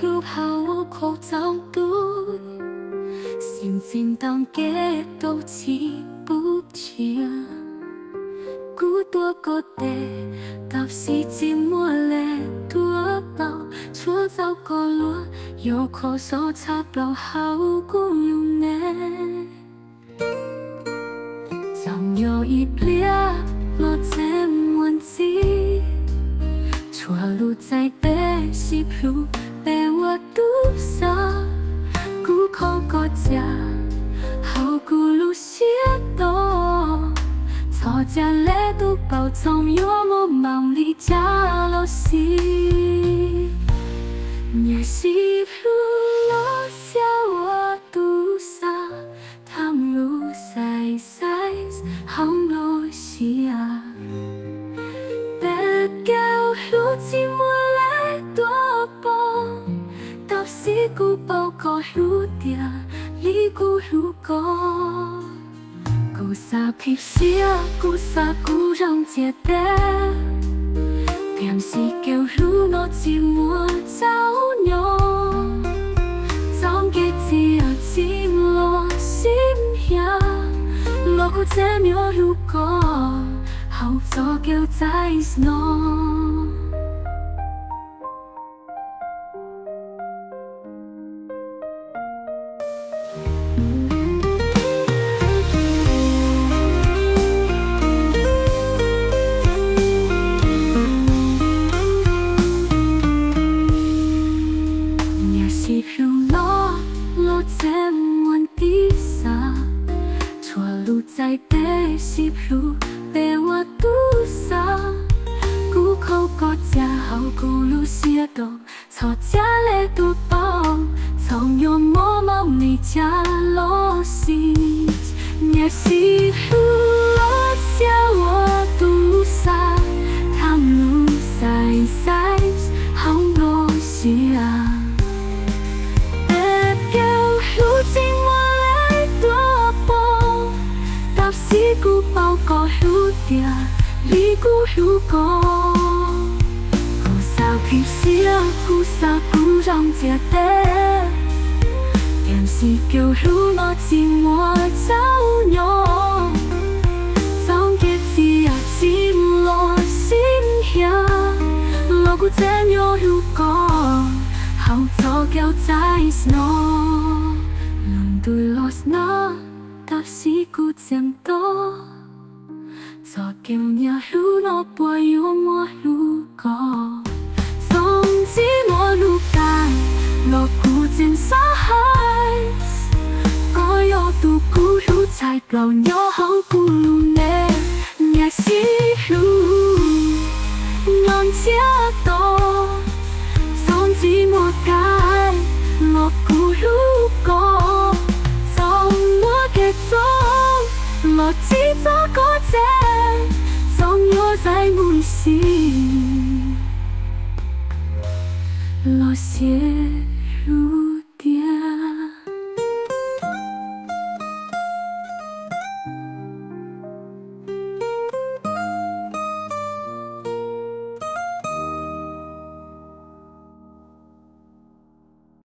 如好口藏对，心情当结都起不清。孤独个地，到时寂寞嘞多饱，错糟个落，有口手插到好过有呢。总有一列落在文字，错路在被西路被我堵塞，古口个家，好古路些多，吵架来都包从有我忙里家老西，也西路落下我堵塞，他们路塞塞。行路是啊，别叫路寂寞来多帮，到时古包个路掉，你古路过，古啥皮西啊，古啥古让接待，便是叫路我寂寞找鸟，总给只有寂寞心呀。落古这秒如果好早叫在 snow。也是如落在问题上。路在被西路被我堵塞，古口个家好古路些多，吵架来都包，从有我忙你家老西，也西路落下我堵塞，他们路塞塞好罗西啊。是古包个路掉，你古路过，古啥皮西啊，古啥古让接待，便是叫路我寂寞找鸟，总结只啊寂寞心呀，落古这秒如果，好早叫在 snow， 能对 lost 那。到时古渐多，做叫你路我不有我路过，总之我路干，落古渐沙海，我有度古路才够鸟好古路呢，也是路，人家多，总之我干，落古路过。我只做個這，總有在滿心落寫。